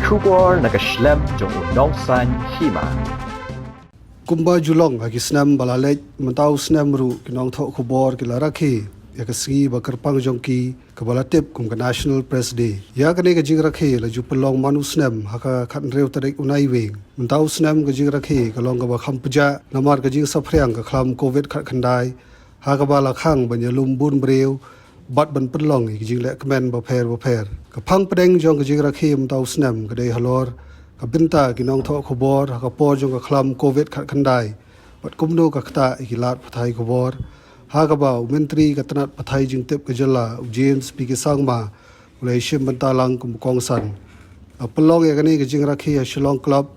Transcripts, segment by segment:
Khubor nakaslem jong Nongthoh Hima. Kumba julong hagi snam balalej mentau snam ru ki Nongthoh Khubor ki larakhi ya kasgi bakar pang jongki kabalatip kum ka National Press Day ya kane ka jing rakhi la ju pelong manu snam haka khan reu tarik unai weng mentau snam ka jing rakhi ka long ka ba khampuja namar ka jing saphriang ka khlam covid khat khandai ha ka ba la khang banyalum bun breu bat ban pelong ki jing le kmen ba pher ka phang pedeng jong ka jing rakhi mentau snam ka dei halor ka binta ki Nongthoh Khubor ka por jong ka khlam covid khat khandai bat kumno ka khta ikilat pathai Khubor ha ka ba mentri ka tanat pathai jing tep ka jala James pi ki sangma ulai shim bantalang kum kongsan apalong ya kani ka jing rakhi a Shillong Club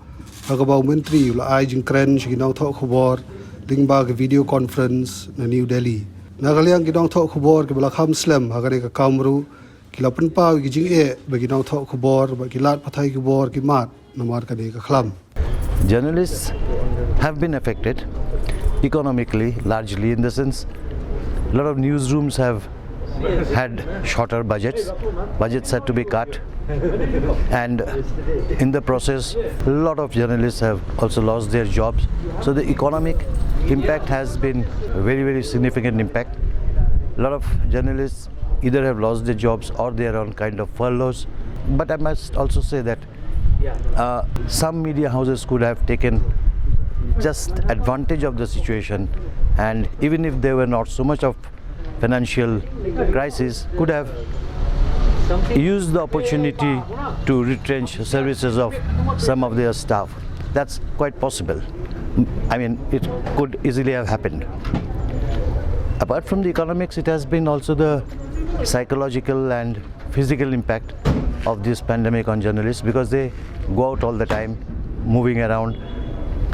ha ka ba mentri ula ai jing kren ki Nongthoh Khubor lingba ka video conference na New Delhi nagaliang ki Nongthoh Khubor ki bala kham slam ha ka ka kamru ki lapan pau ki jing e ba ki Nongthoh Khubor ba ki lat pathai Khubor ki mat Namar ka ka khlam. Journalists have been affected economically, largely in the sense a lot of newsrooms have had shorter budgets had to be cut, and in the process a lot of journalists have also lost their jobs. So the economic impact has been a very, very significant impact. A lot of journalists either have lost their jobs or they are on kind of furloughs. But I must also say that some media houses could have taken just advantage of the situation, and even if there were not so much of financial crisis, could have used the opportunity to retrench services of some of their staff. That's quite possible. I mean, it could easily have happened. Apart from the economics, it has been also the psychological and physical impact of this pandemic on journalists, because they go out all the time, moving around,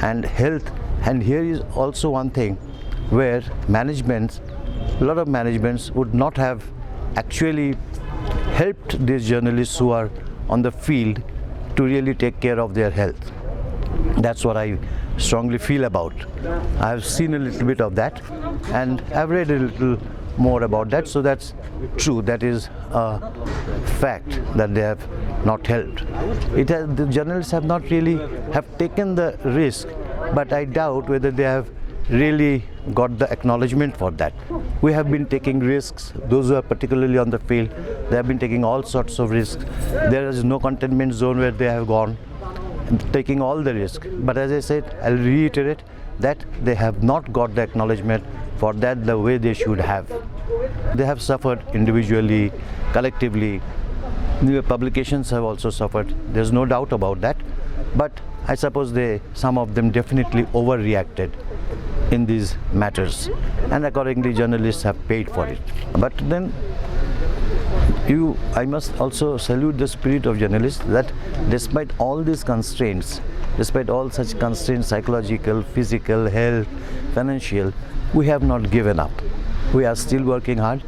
and health. And here is also one thing where managements, a lot of managements would not have actually helped these journalists who are on the field to really take care of their health. That's what I strongly feel about. I have seen a little bit of that, and I've read a little more about that, so that's true. That is a fact that they have not helped. The journalists have not really have taken the risk, but I doubt whether they have really got the acknowledgement for that. We have been taking risks. Those who are particularly on the field, they have been taking all sorts of risks. There is no containment zone where they have gone, taking all the risk. But as I said, I'll reiterate that they have not got the acknowledgement for that the way they should have. They have suffered individually, collectively. The publications have also suffered. There's no doubt about that. But I suppose some of them definitely overreacted in these matters, and accordingly journalists have paid for it. But then I must also salute the spirit of journalists, that despite all these constraints, despite all such constraints, psychological, physical, health, financial, we have not given up. We are still working hard.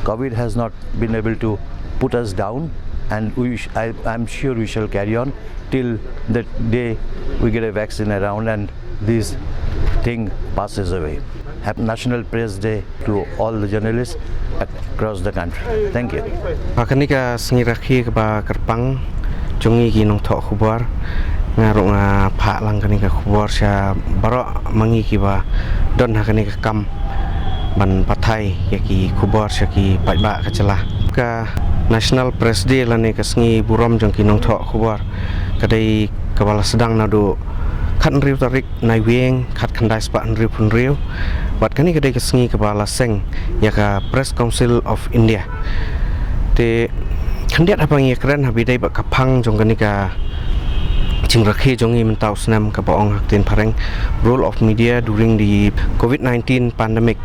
COVID has not been able to put us down, and I'm sure we shall carry on till the day we get a vaccine around and this thing passes away. Happy National Press Day to all the journalists across the country. Thank you. Pakanika sengiraki ba kerpang jongi ki Nongthoh Khubor ngarung pha lang kanika Khubor sya barok mangi ki ba don hakanika kam ban pathai yaki Khubor sya ki pajba kacelah ka National Press Day lani ka sengi burom jong ki Nongthoh Khubor kadai kabala sedang nadu khat riu tarik nai weng khat khandai spa riu pun riu bat kani kadai ka sengi kabala seng yaka Press Council of India te khandiat apang ye kren habidai ba kapang jong kanika Jingeh jongi mentau senam ka baong haktin pareng role of media during the COVID-19 pandemic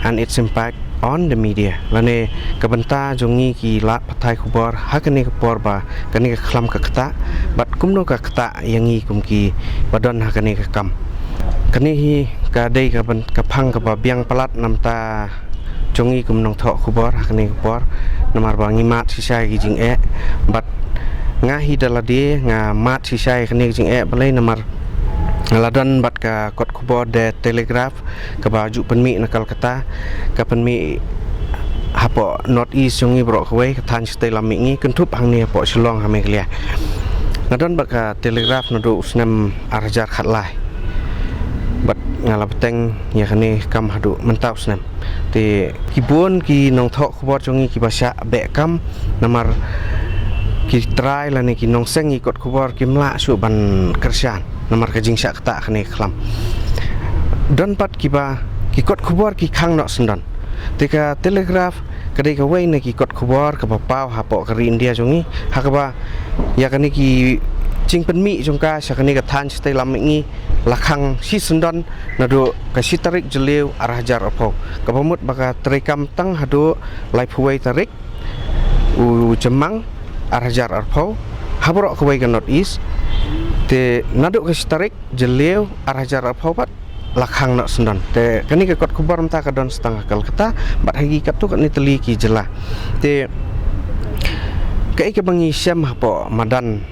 and its impact on the media. Lane kabanta jongi ki lat pathai Khubor hakani ka por ba kani ka khlam ka khata bat kumno ka khata yangi kumki badon hakani ka kam kani hi ka dei ka ban ka phang ka ba biang palat namta jongi kum Nongthoh Khubor hakani ka por namar ba ngimat sisai ki Jingeh bat ngahi dalade nga mat sisai kani Jingeh balai namar ngaladan bat ka kot Khubor de telegraph ka baju penmi nakal kata ka penmi hapo north east jongi bro khwei ka than stay lammi ngi kentup hang ni hapo Shillong hame klia ngadon baka telegraf nadu usnam arjar khatlai bat ngala beteng ya kani kam hadu mentau usnam te kibun ki Nongthoh Khubor jongi ki basya be kam namar ki try la ni ki nongseng ikot Khubor ki mla su ban kersian namar ka jingsa kata kani khlam don pat ki ba ki kot Khubor ki khang no sendan tika telegraf kadai ka wei na ki kot Khubor ka pau ha po ka India jongi ha ka ba ya kani ki ching pen mi jongka sakani ka than stai lam ngi lakhang si sendan nado ka si tarik jeleu arah jar apo ka pamut baka trekam tang hado lai phuai tarik u jemang arah jar apo habro ka wei ka north east te nado ka si tarik jeleu arah jar apo pat lakhang nak sendan te kani ka kot Khubor mta ka don setengah Kolkata bat hagi katu kat ni teli ki jela te kai ka bangi syam hapo madan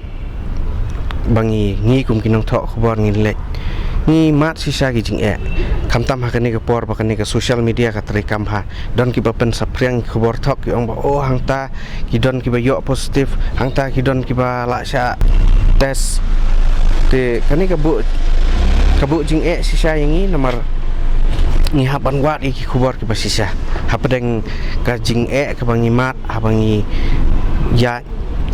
bangi ngi kum ki Nongthoh Khubor ngi lek ngi mat sisa ki Jingeh kamtam ha kani ka por ba kani ka social media ka trekam ha don ki ba pen sapriang Khubor thok ki ong ba oh hangta ki don ki ba yo positif hangta ki don ki ba la sya test te kani ka bu Jingeh sisa yang ini nomor ni haban wat iki Khubor ki basisa hapadeng ka Jingeh ka bangi mat habangi ya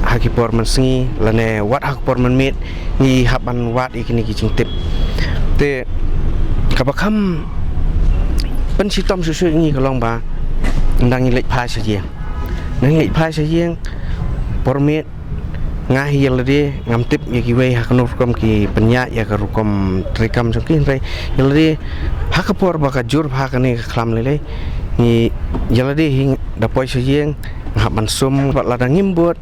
hakipor mensengi lane wat hakipor menmit ni haban wat iki ni ki jingtip te kabakam pensitom susu ini kalong ba ndang lek phai sajeng nang lek phai sajeng pormit ngah yelade ngamtip ya ki wei hakno kom ki penya ya ka rukom trekam jokin re yelade hakapor baka jur hakane khlam lele ni yelade hing dapoi sajeng haban sum bat ladang ngimbot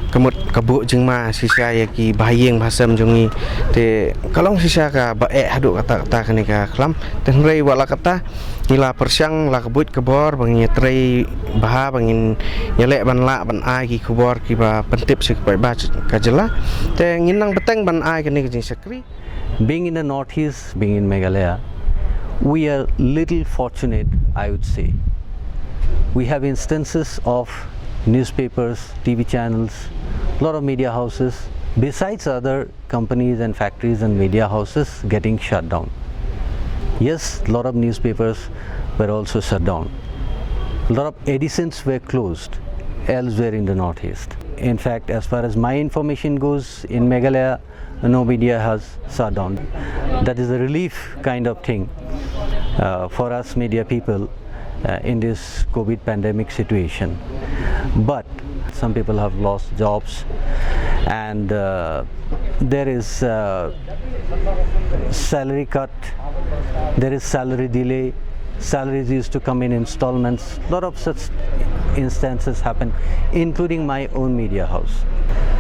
kemut kabuk jengma sisa ya ki bahayeng bahasam jongi te kalong sisa ka bae hadu kata-kata kani ka khlam ten rei wala kata nila persyang la kabut Khubor bangi trei baha bangin yelek ban la ban ai ki Khubor ki ba pentip sik bai ba ka jela te nginang beteng ban ai kani ki sakri. Being in the northeast, being in Meghalaya, we are little fortunate, I would say. We have instances of newspapers, TV channels, a lot of media houses, besides other companies and factories and media houses getting shut down. Yes, a lot of newspapers were also shut down. A lot of editions were closed elsewhere in the northeast. In fact, as far as my information goes, in Meghalaya, no media has shut down. That is a relief kind of thing for us media people in this COVID pandemic situation. But some people have lost jobs, and there is salary cut, there is salary delay, salaries used to come in installments. A lot of such instances happen, including my own media house.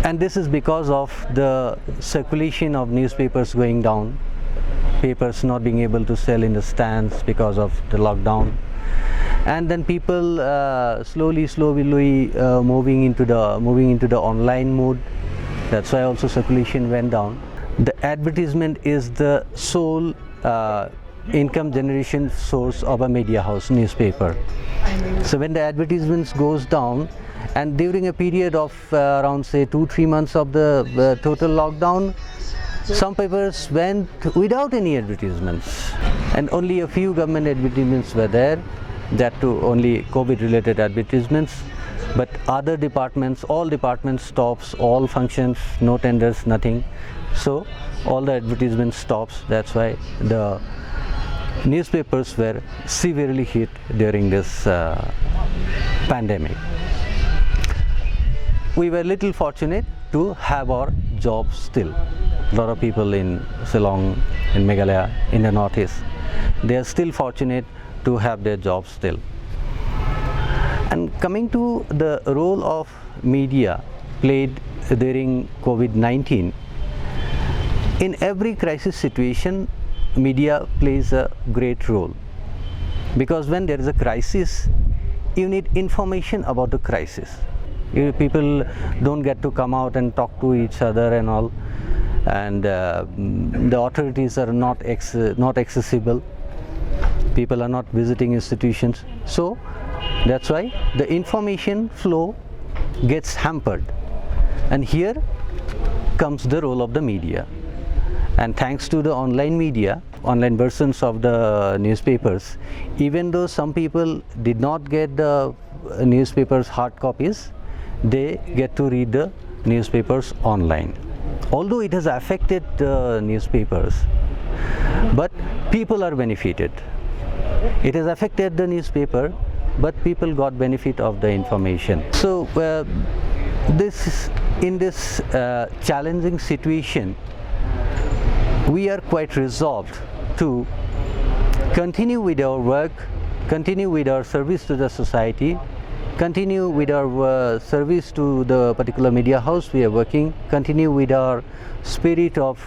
And this is because of the circulation of newspapers going down, papers not being able to sell in the stands because of the lockdown. And then people slowly moving into the online mode. That's why also circulation went down. The advertisement is the sole income generation source of a media house newspaper. So when the advertisements goes down, and during a period of around say 2-3 months of the total lockdown, some papers went without any advertisements, and only a few government advertisements were there. That too only COVID related advertisements, but other departments, all departments stops, all functions, no tenders, nothing. So all the advertisement stops. That's why the newspapers were severely hit during this pandemic. We were little fortunate to have our jobs still. A lot of people in Shillong, in Meghalaya, in the northeast, they are still fortunate to have their jobs still. And coming to the role of media played during COVID-19, in every crisis situation, media plays a great role, because when there is a crisis, you need information about the crisis. People don't get to come out and talk to each other and all, and the authorities are not accessible. People are not visiting institutions, so that's why the information flow gets hampered. And here comes the role of the media. And thanks to the online media, online versions of the newspapers, even though some people did not get the newspapers hard copies, they get to read the newspapers online. Although it has affected the newspapers, but people are benefited. It has affected the newspaper, but people got benefit of the information. So in this challenging situation, we are quite resolved to continue with our work, continue with our service to the society, continue with our service to the particular media house we are working, continue with our spirit of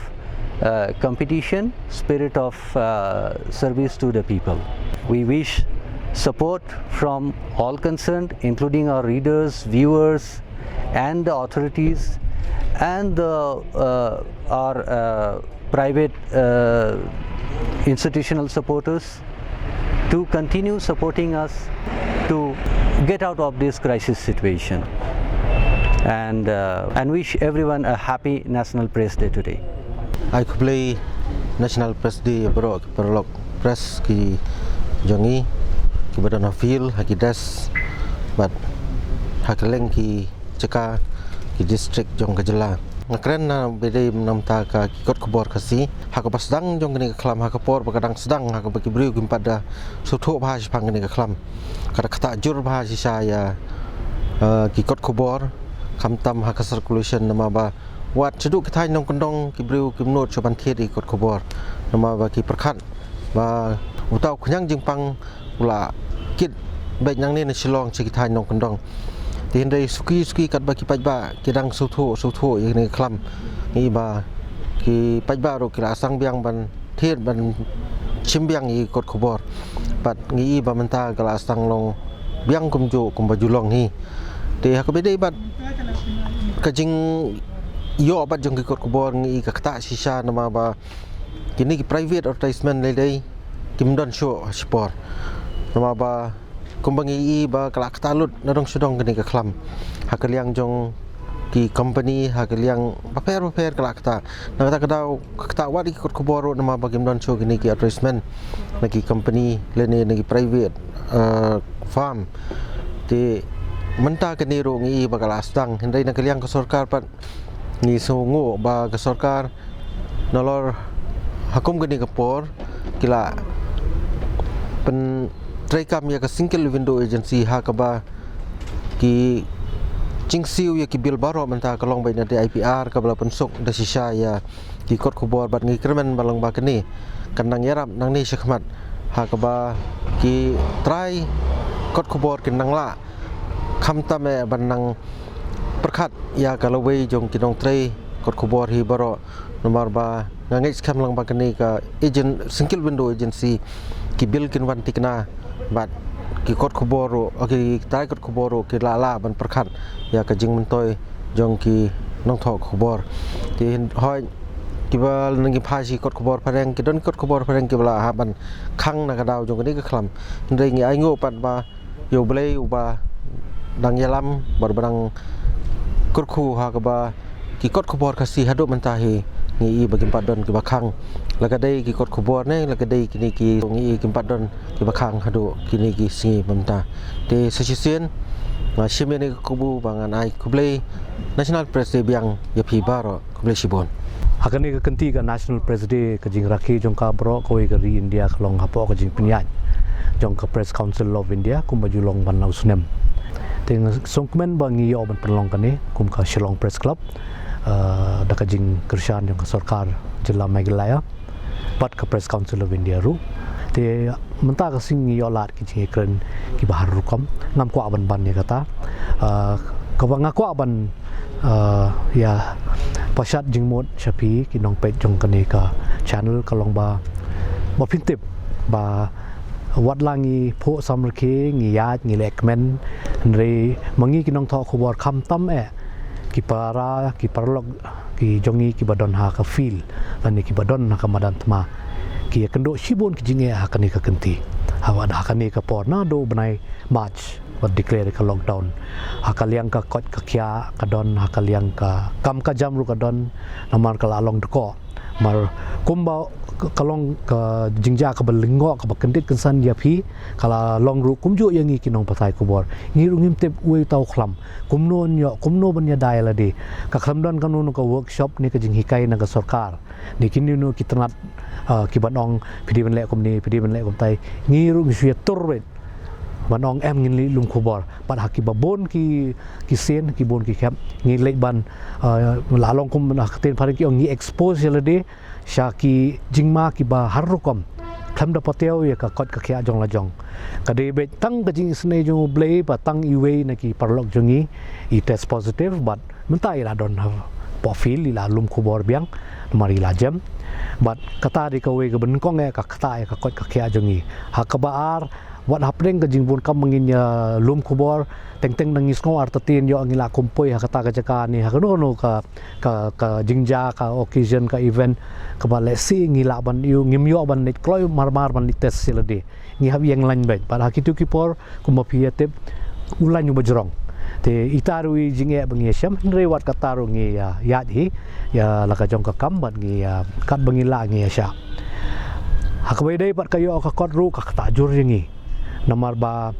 competition, spirit of service to the people. We wish support from all concerned, including our readers, viewers, and the authorities, and our private institutional supporters to continue supporting us to get out of this crisis situation, and wish everyone a happy National Press Day today. I could play National Press Day abroad, perlok press ki Jingeh ki badan hafil haki das, but hakeleng ki ceka ki district jong kejela. Ngakren na bedai menamta ka kikot Khubor kasi hak sedang jong kini kelam hak por berkadang sedang hak bagi beriu pada suatu bahas pang kini kelam kada kata jur bahas saya kikot Khubor kamtam hak circulation nama ba wat ceduk kita nong kendong ki beriu ki menut coban tiet kikot Khubor nama ba ki perkat ba utau kenyang jingpang pula kit baik yang ni silong kita nong kendong Tindai suki kat bagi pajba kidang sutu yang ni kelam ni ba ki pajba ro kira asang biang ban tiet ban cimbiang i kot Khubor pat ngi ba menta kala asang long biang kumju kumbajulong ni te hak bedai bat kajing yo bat jong ki kot Khubor ngi ka kata sisa nama ba kini ki private advertisement ledai kimdon show sport nama ba kumbangi ba kalak talut nadong sudong kini ke kelam hakeliang jong ki company hakeliang paper kalak ta nak kadau kata wat ikut Khubor nama bagim don show kini ki advertisement nagi company lene nagi private farm ti menta kini ro ngi ba kalas tang hindai nak keliang ke sarkar pat ngi sungu ba ke sarkar nolor hakum kini ke por kila pen try kam ya ke single window agency ha ka ba ki jingsiu ya ki bil baro menta kalong bai na de IPR ka bala pensuk da sisa ya ki kot Khubor bat ngi kremen balang ba kini kanang yarap nang ni sekhmat ha ka ba ki try kot Khubor kin nang la kham ta me ban nang perkhat ya kalau wei jong kinong try kot Khubor hi baro nomor ba ngangai skam lang ba kini ka agent single window agency ki bil kin wan tikna bat ki kot Khubor ki tai kot Khubor ki la ban perkhat ya ka jing mentoy jong ki Nongthoh Khubor ti hoi ki bal ngi phasi kot Khubor pareng ki don kot Khubor pareng ki bala ha ban khang na ka daw jong ni ka khlam ndai ngi ai ngo pat ba yo blei ba dang yalam bar barang kurku ha ka ba ki kot Khubor kasi hadu mentahi ngi bagi padon ki bakhang lagadai ki kot Khubor ne lagadai kini ki ngi ki padon ki bakhang hadu kini ki singi mamta te sesien shimene kubu bangan ai kublei National Press Day biang ya pi baro kublei sibon hakani ka kenti ka National Press Day ka jing rakhi jong ka bro ko ka ri India khlong hapo ka jing pinyaj jong ka Press Council of India kum bajulong ban nausnem teng songkmen bangi yo ban perlong kani kum ka Shillong Press Club da ka jing kershan jong ka sarkar jilla Meghalaya pat ka Press Council of India ru te menta ka sing yo lat ki jing kren ki bahar rukom ngam kwa ban ya kata ka banga kwa ban ya pasat jingmot shapi kinong pet jong kani ka channel kalong ba pintip ba wat langi pho samrke ngi yat ngi lekmen re mangi kinong Nongthoh Khubor kham tam ki para ki parlok ki jongi ki badon ha ka feel ani ki badon ha ka madan tma ki kendo sibon ki Jingeh ha kani ka kenti hawa da kani ka por na do banai march buat declare ka lockdown hakaliang ka kot ka kya ka don hakaliang ka kam ka jam ru ka don namar ka along deko mar kumba kalong ka jingja ka belingo ka bakendit kensan dia phi kala long ru kumju yang ngi kinong pathai Khubor ngi ru ngim tep ui tau khlam kumno ban ya dai la de ka khlam don kanun ka workshop ni ka jing hikai na ka sarkar ni kini nu kitnat ki banong pidi ban le kum ni pidi ban le kum tai ngi ru ngi suya torret banong em ngin li lum Khubor pat haki babon ki sen ki bon ki khap ngi le ban la long kum na ten pharing ki ngi expose la de Syaki jingma ki ba harukom kham da pateo ya ka kot ka khya jong la jong ka de be tang ka jing sne jong blay ba tang iwe na ki parlok jongi I test positive but mentai la don have profile ila lum Khubor biang mari la jam but kata di ka we ka ben kong ka kata ya ka kot ka khya jongi ha ka ba wat hapring ka jing bun kam mangin ya lum Khubor teng nangis ngo artatin yo angila kumpoi ha kata ka jaka ni ha no ka jingja ka occasion ka event ka bale si ngila ban yu ngimyo ban nit kloi mar ban test silade ngi hab yang lain baik pada kitu kipor kuma piatep ulan yu bajrong te itaru Jingeh bangi syam rewat kataru ngi ya hi ya laka jong ka kam ban ngi ya kat bangila ngi ya sya hakbai dai pat kayo ka kot ru ka tajur ngi namar ba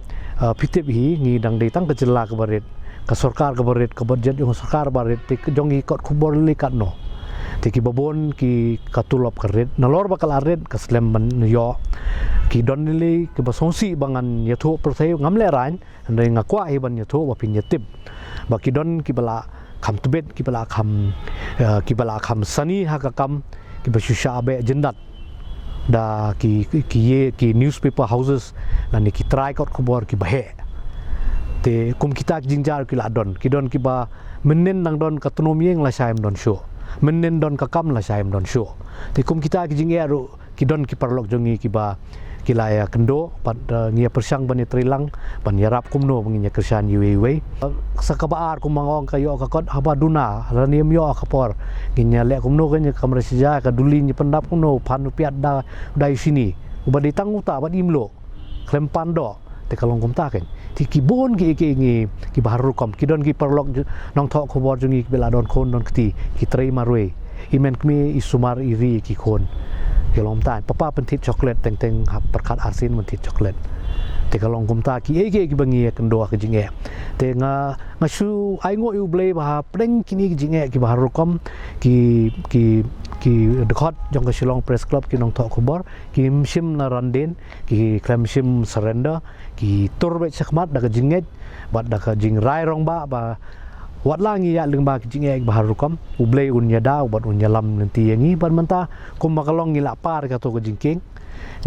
pitip hi ngi dang dei tang ka jela ka barit ka sarkar ka barit ka budget yung sarkar barit te jong hi kot Khubor li kat no te ki babon ki katulop ka red nalor ba kala red ka slem ban yo ki don li ki basongsi bangan yatho persay ngamle ran andai ngakwa hi ban yatho ba pin yatip ba ki don ki bala kham tubet ki bala kham sani ha ka kam ki basusha be jendat da ki newspaper houses lani ki try kot Khubor ki bahe te kum kita jingjar ki ladon ki don ki ba menen nang don ka tnomieng la saim don show menen don ka kam la saim don show te kum kita ki Jingeh ru ki don ki parlok jongi ki ba ki laya kendo pat ngia persang ban trilang ban yarap kumno banginya kersan iwe sakabaar kumangong kayo ka kot haba duna raniam yo kapor ginya le kumno kanya kamera seja ka duli ni pendap kumno panu piat da dai sini ubadi tanguta bad imlo klem pando te kalong kumta ken ti kibon ki ngi ki baharu kom ki don ki parlok Nongthoh Khubor jongi bela don kon don kti ki trei marwe imen kmi isumar iri ki kon kelom tan papa pentit coklat teng hab perkat arsin pentit coklat te kalong kumta ki bangi kendo ke Jingeh te ngasu aingo yu blay ba preng kini Jingeh ki baharu kom ki dekot jong ke Shillong Press Club ki Nongthoh Khubor ki sim na randen ki klem sim surrender ki turbe sakmat da ke Jingeh bat da ke jing rai rong ba wat langi ya leng ba ki Jingeh baharu kom ublay unya da bat unya lam nanti yangi ban menta kum makalong ngila par ka to ke jingking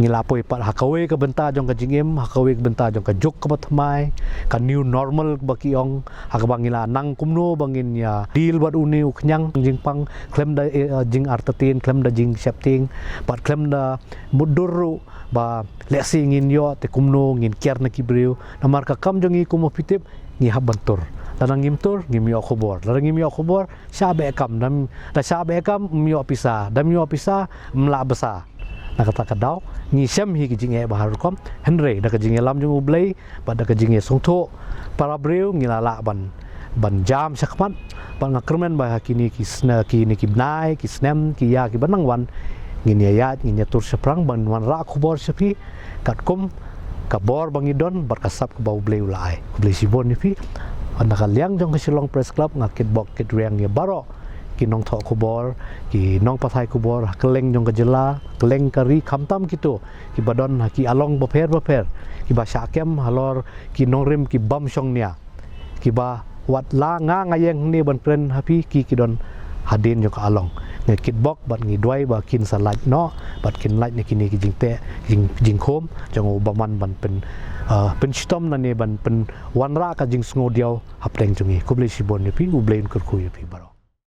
ngila poi pat hakawe ka benta jong ka Jingem hakawe ka benta jong ka jok ka batmai ka new normal baki ong hakabang ngila nang kumno bangin ya deal bat uni uknyang jingpang klem da jing artatin klem da jing septing pat klem da mudurru ba lesi ngin yo te kumno ngin kiar na kibriu namar ka kam jongi kumo pitip ngi habantur larang ngimtur ngimyo Khubor larang ngimyo Khubor sabe kam dam da sabe kam myo pisa dam myo pisa mla besa nak kata kadau ngi sem hi ki Jingeh baharu kom henre da ka Jingeh lam jung ublay ba da ka Jingeh songtho para breu ngilala ban jam sakmat ban ngakermen ba kini ki sna kini ki bnai ki snem ki ya ki banang wan ngin ya ngin tur seprang ban wan ra Khubor sepi kat kum kabor bangidon berkasap ke bau ublay ulai ublay sibon ni pi anda kaliang jong ke Shillong Press Club ngakit bok kit riang ya baro ki Nongthoh Khubor ki nong pathai Khubor keleng jong ke jela keleng kari khamtam kitu ki badon ki along baper ki ba syakem halor ki nongrim ki bam song nia ki ba wat la ngayeng ni ban pren hapi ki don hadin jong ke along ngakit bok bat ngi dwai ba kin salat no bat kin lait ni kini ki jingte jingkhom jong baman ban pen stom na ne ban pen wanra ka jing sngo diaw hapreng jungi kublai sibon ni pi ublai kerku pi baro